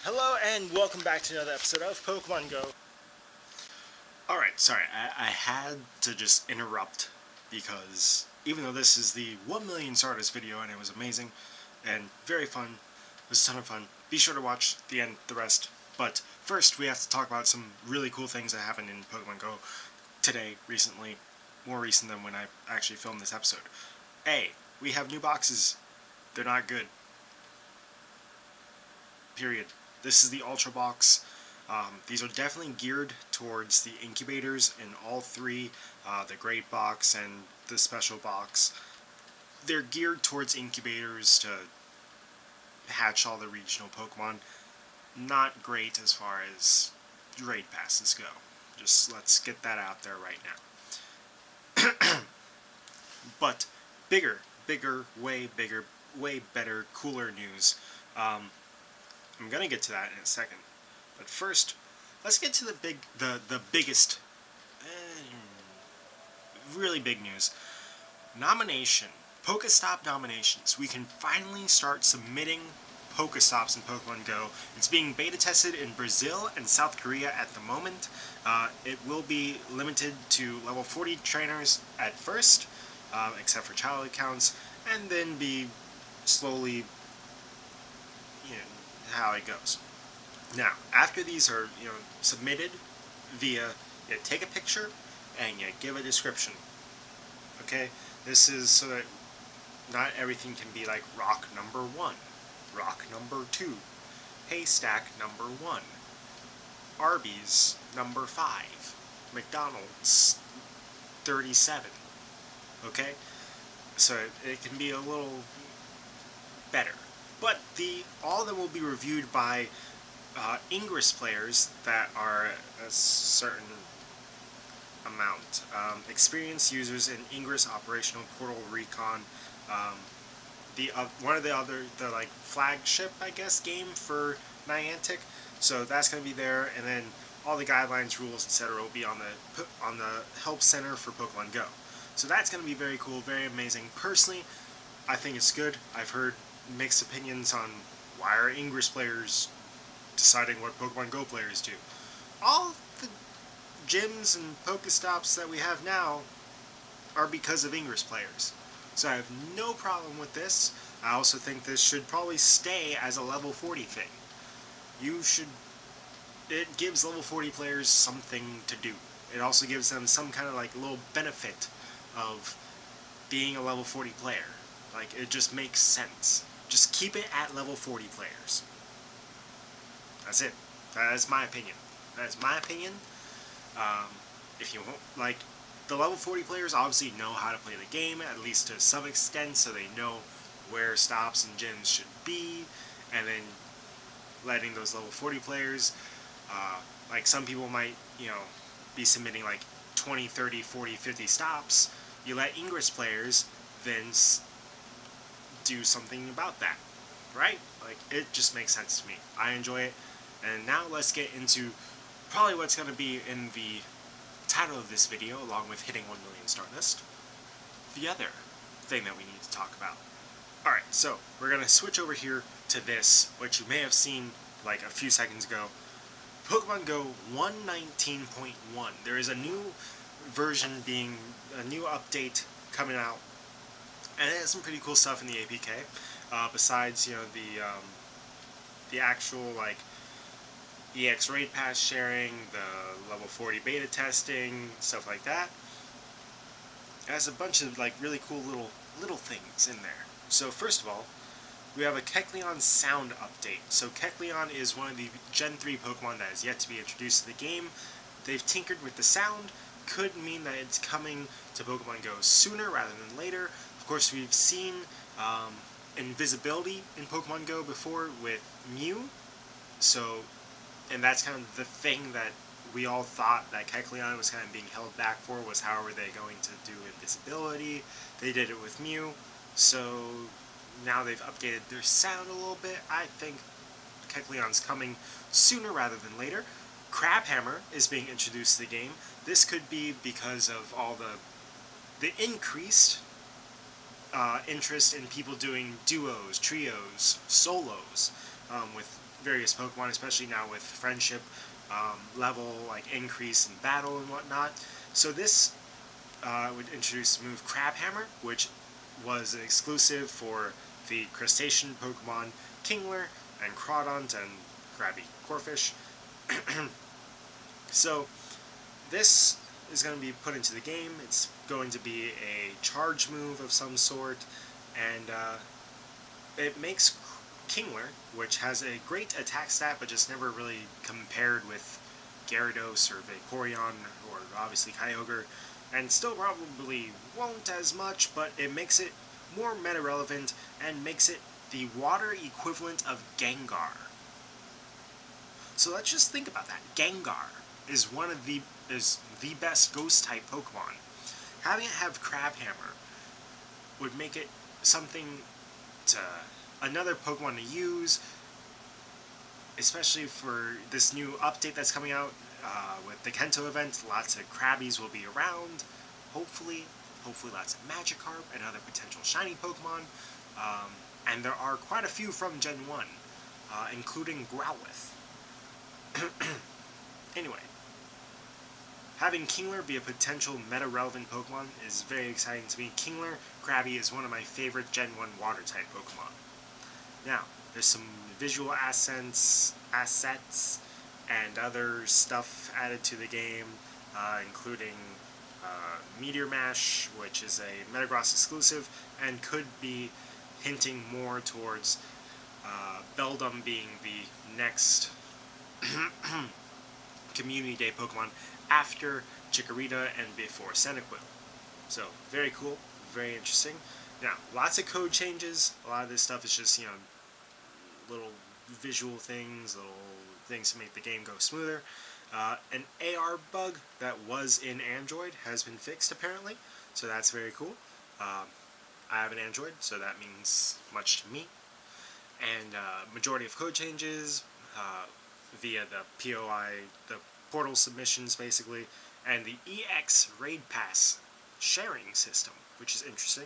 Hello and welcome back to another episode of Pokemon Go. Alright, sorry, I had to just interrupt because even though this is the 1 million Stardust video and it was amazing and very fun, it was a ton of fun, be sure to watch the end, the rest. But first we have to talk about some really cool things that happened in Pokemon Go today, recently, more recent than when I actually filmed this episode. A, we have new boxes. They're not good. Period. This is the Ultra Box. These are definitely geared towards the incubators in all three, the Great Box and the Special Box. They're geared towards incubators to hatch all the regional Pokemon. Not great as far as raid passes go. Just let's get that out there right now. But bigger, way better, cooler news. I'm gonna get to that in a second, but first, let's get to the biggest, really big news. Pokestop nominations. We can finally start submitting Pokestops in Pokemon Go. It's being beta tested in Brazil and South Korea at the moment. It will be limited to level 40 trainers at first, except for child accounts, and then be slowly, how it goes. Now, after these are submitted via, you take a picture and you give a description. Okay, this is so that not everything can be like rock number 1, rock number 2, haystack number 1, Arby's number 5, McDonald's 37. Okay, so it can be a little better. But all of them will be reviewed by Ingress players that are a certain amount. Experienced users in Ingress Operational Portal Recon. One of the like flagship, I guess, game for Niantic. So that's going to be there, and then all the guidelines, rules, etc. will be on the help center for Pokemon Go. So that's going to be very cool, very amazing. Personally, I think it's good. I've heard mixed opinions on why are Ingress players deciding what Pokemon Go players do. All the gyms and Pokestops that we have now are because of Ingress players. So I have no problem with this. I also think this should probably stay as a level 40 thing. It gives level 40 players something to do. It also gives them some kind of like little benefit of being a level 40 player. Like, it just makes sense. Just keep it at level 40 players. That's it. That's my opinion. That's my opinion. If you won't, like, the level 40 players obviously know how to play the game, at least to some extent, so they know where stops and gyms should be, and then letting those level 40 players, like, some people might, be submitting, like, 20, 30, 40, 50 stops. You let Ingress players then do something about that, right? Like, it just makes sense to me. I enjoy it. And now let's get into probably what's going to be in the title of this video, along with hitting 1 million Stardust, the other thing that we need to talk about. Alright, so we're going to switch over here to this, which you may have seen like a few seconds ago. Pokemon Go 1.19.1. There is a new version a new update coming out, and it has some pretty cool stuff in the APK. Besides, the actual like EX raid pass sharing, the level 40 beta testing, stuff like that. It has a bunch of like really cool little things in there. So first of all, we have a Kecleon sound update. So Kecleon is one of the Gen 3 Pokemon that is yet to be introduced to the game. They've tinkered with the sound. Could mean that it's coming to Pokemon Go sooner rather than later. Of course, we've seen invisibility in Pokemon Go before with Mew. And that's kind of the thing that we all thought that Kecleon was kind of being held back for, was how are they going to do invisibility. They did it with Mew, so now they've updated their sound a little bit. I think Kecleon's coming sooner rather than later. Crabhammer is being introduced to the game. This could be because of all the increased interest in people doing duos, trios, solos with various Pokemon, especially now with friendship level like increase in battle and whatnot. So this would introduce the move Crabhammer, which was an exclusive for the crustacean Pokemon Kingler and Crawdont and Krabby Corphish. So this is going to be put into the game. It's going to be a charge move of some sort, and it makes Kingler, which has a great attack stat but just never really compared with Gyarados or Vaporeon or obviously Kyogre, and still probably won't as much, but it makes it more meta relevant and makes it the water equivalent of Gengar. So let's just think about that. Gengar is the best ghost type Pokemon. Having it have Crabhammer would make it something to another Pokemon to use, especially for this new update that's coming out with the Kento event. Lots of Krabbies will be around, hopefully lots of Magikarp and other potential shiny Pokemon, and there are quite a few from Gen 1, including Growlithe. Anyway, having Kingler be a potential meta-relevant Pokemon is very exciting to me. Kingler Krabby is one of my favorite Gen 1 Water-type Pokemon. Now, there's some visual assets and other stuff added to the game, including Meteor Mash, which is a Metagross exclusive, and could be hinting more towards Beldum being the next Community Day Pokemon after Chikorita and before Cyndaquil. So, very cool, very interesting. Now, lots of code changes. A lot of this stuff is just, little visual things, little things to make the game go smoother. An AR bug that was in Android has been fixed, apparently, so that's very cool. I have an Android, so that means much to me. And majority of code changes via the POI, the portal submissions, basically, and the EX Raid Pass sharing system, which is interesting.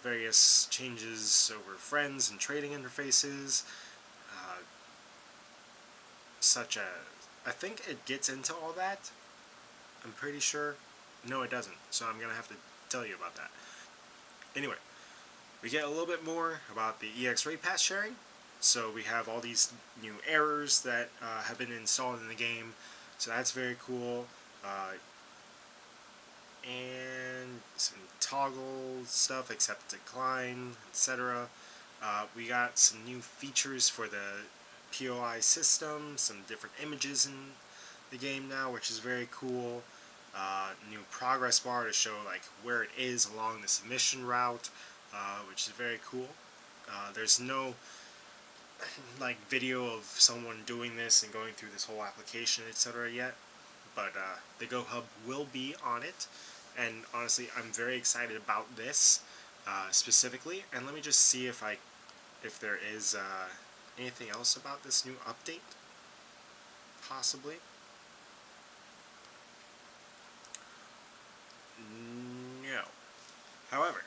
Various changes over friends and trading interfaces, such as, I think it gets into all that. I'm pretty sure. No, it doesn't, so I'm going to have to tell you about that. Anyway, we get a little bit more about the EX Raid Pass sharing. So we have all these new errors that have been installed in the game, so that's very cool. And some toggle stuff, accept, decline, etc. We got some new features for the POI system, some different images in the game now, which is very cool. New progress bar to show like where it is along the submission route, which is very cool. There's no like video of someone doing this and going through this whole application, etc. yet, but the Go Hub will be on it, and honestly, I'm very excited about this specifically. And let me just see if there is anything else about this new update, possibly. No. However,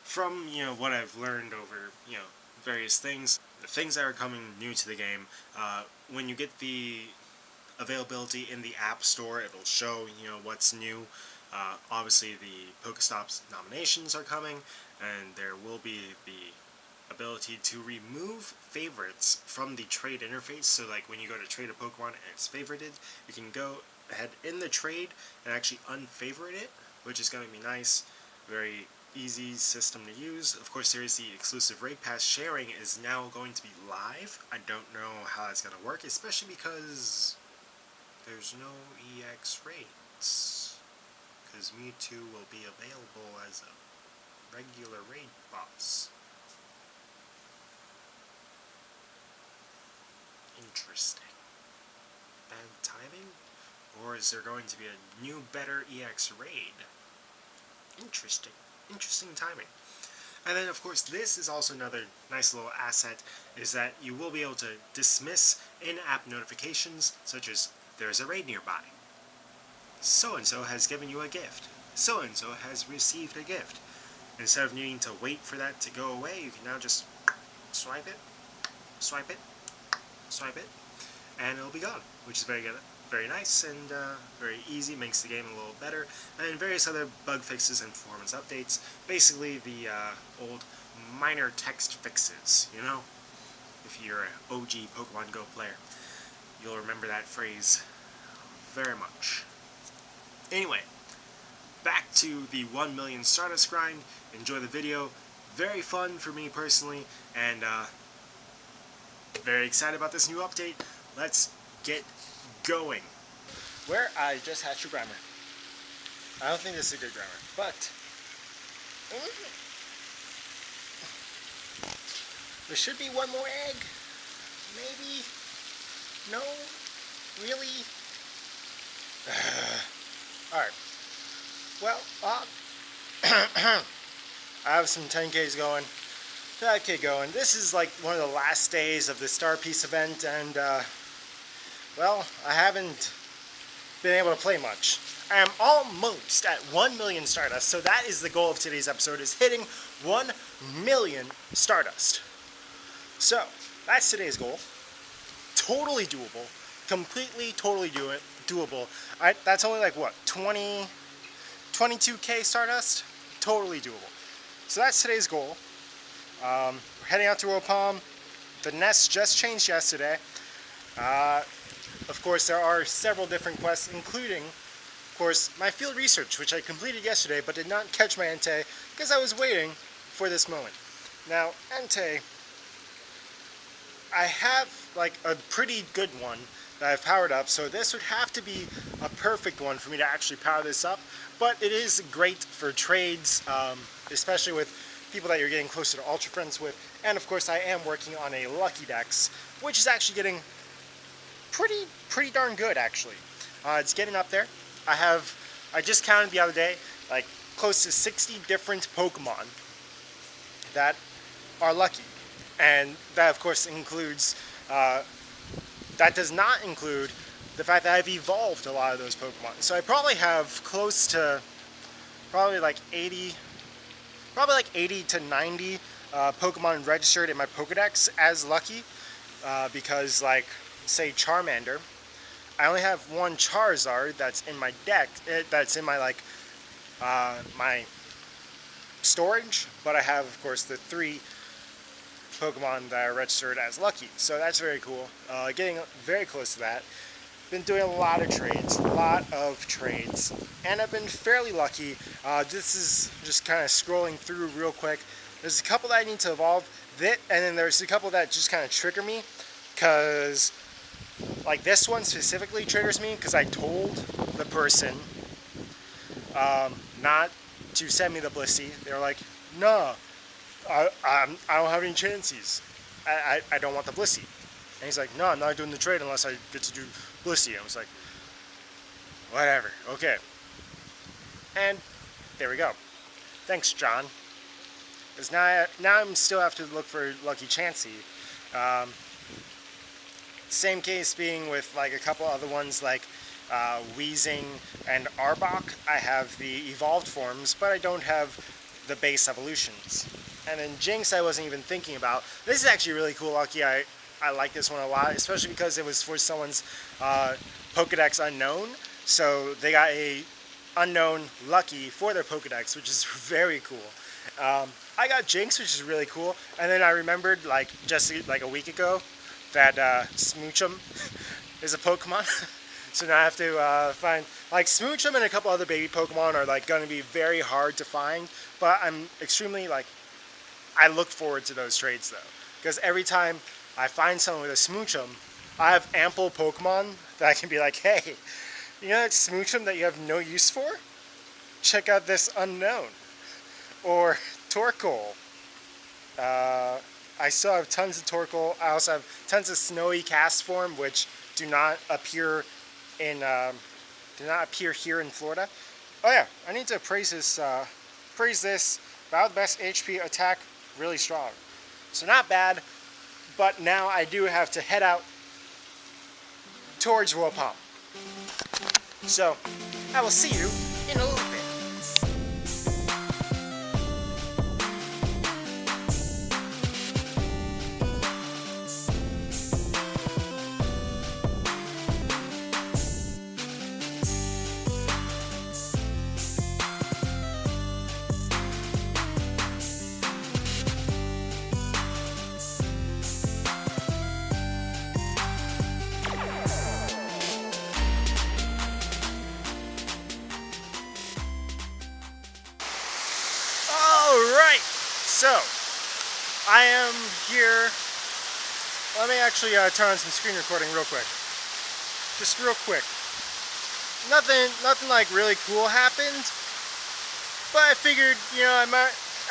from what I've learned over various things, the things that are coming new to the game, when you get the availability in the App Store, it'll show what's new. Obviously, the Pokestops nominations are coming, and there will be the ability to remove favorites from the trade interface. So like when you go to trade a Pokemon and it's favorited, you can go ahead in the trade and actually unfavorite it, which is going to be nice. Very easy system to use. Of course, there is the exclusive Raid Pass sharing is now going to be live. I don't know how that's going to work, especially because there's no EX raids, because Mewtwo will be available as a regular raid boss. Interesting. Bad timing? Or is there going to be a new, better EX raid? Interesting. Interesting timing. And then, of course, this is also another nice little asset, is that you will be able to dismiss in-app notifications, such as, there's a raid nearby. So-and-so has given you a gift. So-and-so has received a gift. Instead of needing to wait for that to go away, you can now just swipe it, swipe it, swipe it, and it'll be gone, which is very good, very nice and very easy, makes the game a little better, and various other bug fixes and performance updates. Basically the old minor text fixes, you know? If you're an OG Pokemon Go player, you'll remember that phrase very much. Anyway, back to the 1 million Stardust grind. Enjoy the video. Very fun for me personally, and very excited about this new update. Let's get going. Where I just hatched a grammar. I don't think this is a good grammar, but there should be one more egg. Maybe. No. Really. Alright. Well, I have some 10Ks going, 5K going. This is like one of the last days of the Star Piece event, and well, I haven't been able to play much. I am almost at 1 million Stardust, so that is the goal of today's episode, is hitting 1 million Stardust. So, that's today's goal. Totally doable. Completely, totally doable. That's only like, what, 22K Stardust? Totally doable. So that's today's goal. We're heading out to Ropalm. The nest just changed yesterday. Of course, there are several different quests, including, of course, my field research, which I completed yesterday, but did not catch my Entei because I was waiting for this moment. Now, Entei, I have like a pretty good one that I've powered up, so this would have to be a perfect one for me to actually power this up. But it is great for trades, especially with people that you're getting closer to Ultra Friends with. And of course, I am working on a Lucky Dex, which is actually getting pretty darn good, actually. It's getting up there. I just counted the other day, like close to 60 different Pokemon that are lucky. And that, of course, includes, that does not include the fact that I've evolved a lot of those Pokemon. So I probably have close to, probably like 80 to 90 Pokemon registered in my Pokedex as lucky, because, like, say Charmander, I only have one Charizard that's in my deck, that's in my, like, my storage, but I have, of course, the 3 Pokemon that are registered as lucky, so that's very cool. Getting very close to that. Been doing a lot of trades, and I've been fairly lucky. This is just kind of scrolling through real quick. There's a couple that I need to evolve, and then there's a couple that just kind of trigger me, because like this one specifically triggers me because I told the person not to send me the Blissey. They're like, no, I don't have any chances. I don't want the Blissey. And he's like, no, I'm not doing the trade unless I get to do Blissey. I was like, whatever, okay. And there we go. Thanks, John. Because now I'm still have to look for Lucky Chansey. Same case being with like a couple other ones like Weezing and Arbok. I have the evolved forms, but I don't have the base evolutions. And then Jinx I wasn't even thinking about. This is actually really cool, Lucky. I like this one a lot, especially because it was for someone's Pokedex unknown. So they got a unknown Lucky for their Pokedex, which is very cool. I got Jinx, which is really cool. And then I remembered, like, just like a week ago, that Smoochum is a Pokemon. So now I have to find, like, Smoochum and a couple other baby Pokemon are, like, going to be very hard to find. But I'm extremely, like, I look forward to those trades, though. Because every time I find someone with a Smoochum, I have ample Pokemon that I can be like, hey, you know that Smoochum that you have no use for? Check out this unknown. Or Torkoal. I still have tons of Torkoal. I also have tons of Snowy Cast Form, which do not appear here in Florida. Oh yeah, I need to praise this. About the best HP attack, really strong. So not bad. But now I do have to head out towards Ropalm. So I will see you in a little bit. So, I am here. Let me actually turn on some screen recording real quick. Just real quick. Nothing like really cool happened. But I figured, you know,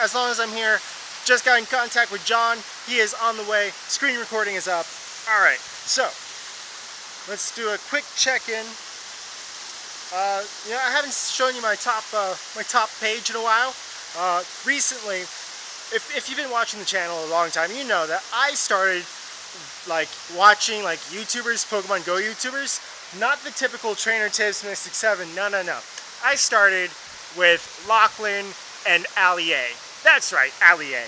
as long as I'm here, just got in contact with John. He is on the way. Screen recording is up. Alright, so let's do a quick check-in. You know, I haven't shown you my top page in a while. Recently, if you've been watching the channel a long time, you know that I started like watching like YouTubers, Pokemon Go YouTubers, not the typical Trainer Tips, Mystic 7. No. I started with Lachlan and Ali A. That's right, Ali A.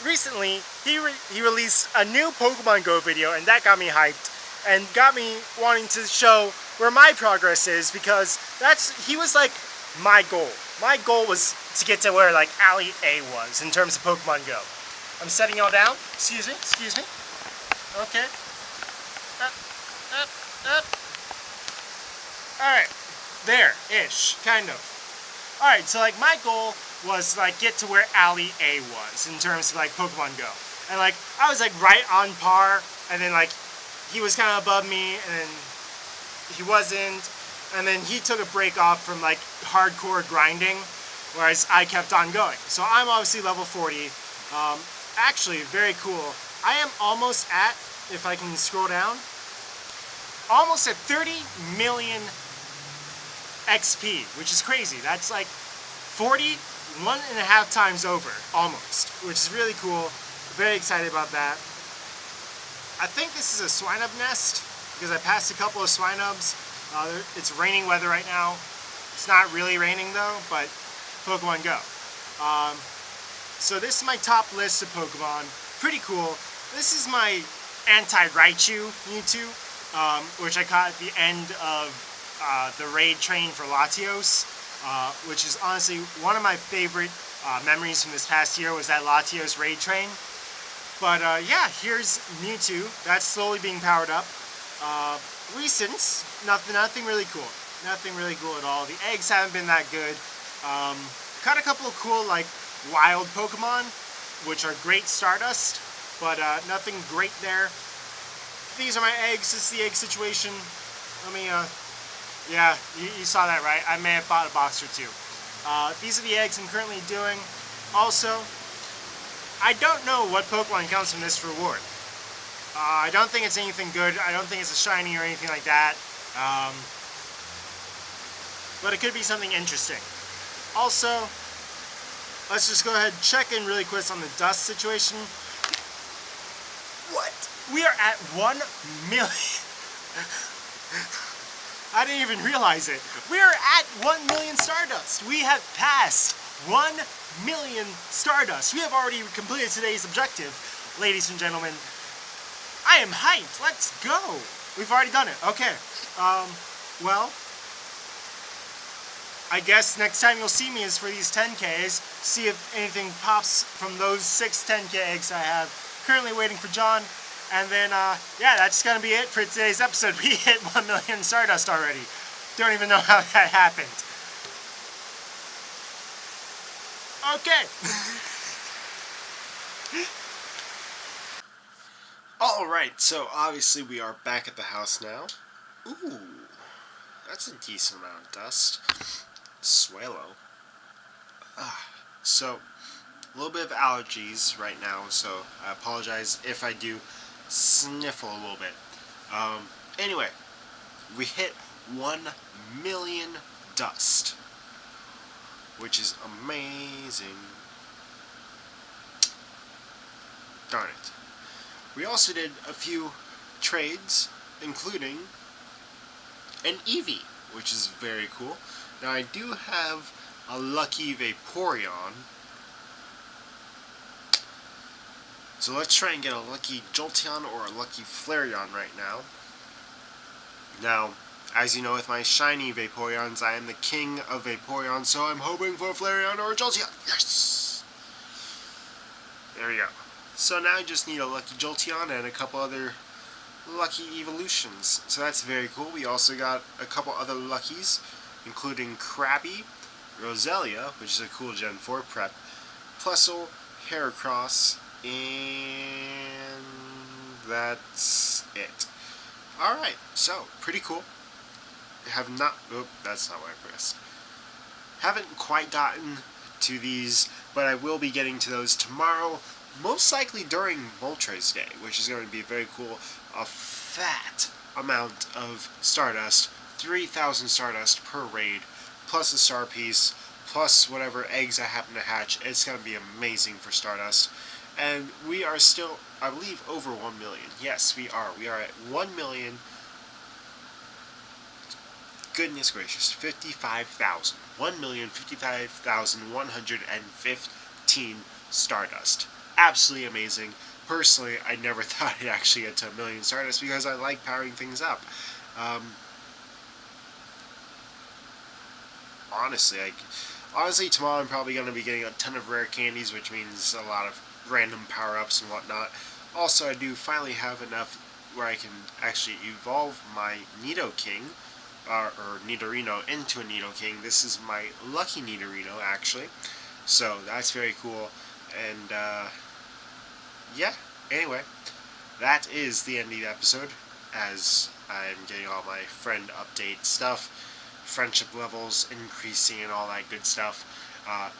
Recently, he released a new Pokemon Go video, and that got me hyped and got me wanting to show where my progress is, because he was like my goal. My goal was to get to where like Ali A was in terms of Pokemon Go. I'm setting y'all down. Excuse me. Okay. Up. Alright. There-ish, kind of. Alright, so like my goal was like get to where Ali A was in terms of like Pokemon Go. And like I was like right on par, and then like he was kind of above me, and then he wasn't, and then he took a break off from like hardcore grinding, whereas I kept on going. So I'm obviously level 40. Actually, very cool. I am almost at, if I can scroll down, almost at 30 million XP, which is crazy. That's like 1.5 times over, almost, which is really cool. Very excited about that. I think this is a Swinub nest, because I passed a couple of Swinubs. It's raining weather right now. It's not really raining though, but Pokemon Go. So this is my top list of Pokemon. Pretty cool. This is my anti-Raichu Mewtwo, which I caught at the end of the raid train for Latios, which is honestly one of my favorite memories from this past year, was that Latios raid train. But yeah, here's Mewtwo. That's slowly being powered up. Recent, nothing really cool. Nothing really cool at all. The eggs haven't been that good. Caught a couple of cool like wild Pokemon, which are great Stardust, but nothing great there. These are my eggs. This is the egg situation. Let me, yeah, you saw that, right? I may have bought a box or two. These are the eggs I'm currently doing. Also, I don't know what Pokemon comes from this reward. I don't think it's anything good. I don't think it's a shiny or anything like that. But it could be something interesting. Also, let's just go ahead and check in really quick on the dust situation. What? We are at 1 million. I didn't even realize it. We are at 1 million Stardust. We have passed 1 million Stardust. We have already completed today's objective, ladies and gentlemen. I am hyped. Let's go. We've already done it. Okay. Well, I guess next time you'll see me is for these 10Ks. See if anything pops from those 6 10K eggs I have. Currently waiting for John. And then, yeah, that's gonna be it for today's episode. We hit 1 million Stardust already. Don't even know how that happened. Okay. Alright, so obviously we are back at the house now. Ooh, that's a decent amount of dust. Swallow. So, a little bit of allergies right now, so I apologize if I do sniffle a little bit. Anyway, we hit 1 million dust, which is amazing. Darn it. We also did a few trades, including an Eevee, which is very cool. Now I do have a Lucky Vaporeon, so let's try and get a Lucky Jolteon or a Lucky Flareon right now. Now, as you know, with my shiny Vaporeons, I am the king of Vaporeon, so I'm hoping for a Flareon or a Jolteon. Yes! There we go. So now I just need a Lucky Jolteon and a couple other Lucky Evolutions. So that's very cool. We also got a couple other Luckies, including Krabby, Roselia, which is a cool Gen 4 prep Plusle, Heracross, and that's it. Alright, so, pretty cool. Have not, oh, that's not what I pressed. Haven't quite gotten to these, but I will be getting to those tomorrow, most likely during Moltres Day, which is going to be very cool. A fat amount of Stardust, 3,000 Stardust per raid, plus a star piece, plus whatever eggs I happen to hatch. It's going to be amazing for Stardust. And we are still, I believe, over 1 million. Yes, we are. We are at 1 million. Goodness gracious, 55,000. 1,055,115 Stardust. Absolutely amazing. Personally, I never thought I'd actually get to 1 million Stardust because I like powering things up. Honestly, tomorrow I'm probably going to be getting a ton of rare candies, which means a lot of random power-ups and whatnot. Also, I do finally have enough where I can actually evolve my Nidoking, or Nidorino, into a Nidoking. This is my Lucky Nidorino, actually. So, that's very cool. And, yeah. Anyway, that is the end of the episode, as I'm getting all my friend update stuff, friendship levels increasing and all that good stuff.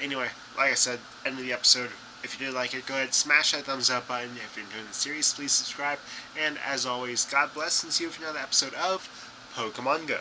Anyway, like I said, end of the episode. If you did like it, go ahead, smash that thumbs up button. If you're enjoying the series, please subscribe. And as always, God bless, and see you for another episode of Pokemon Go.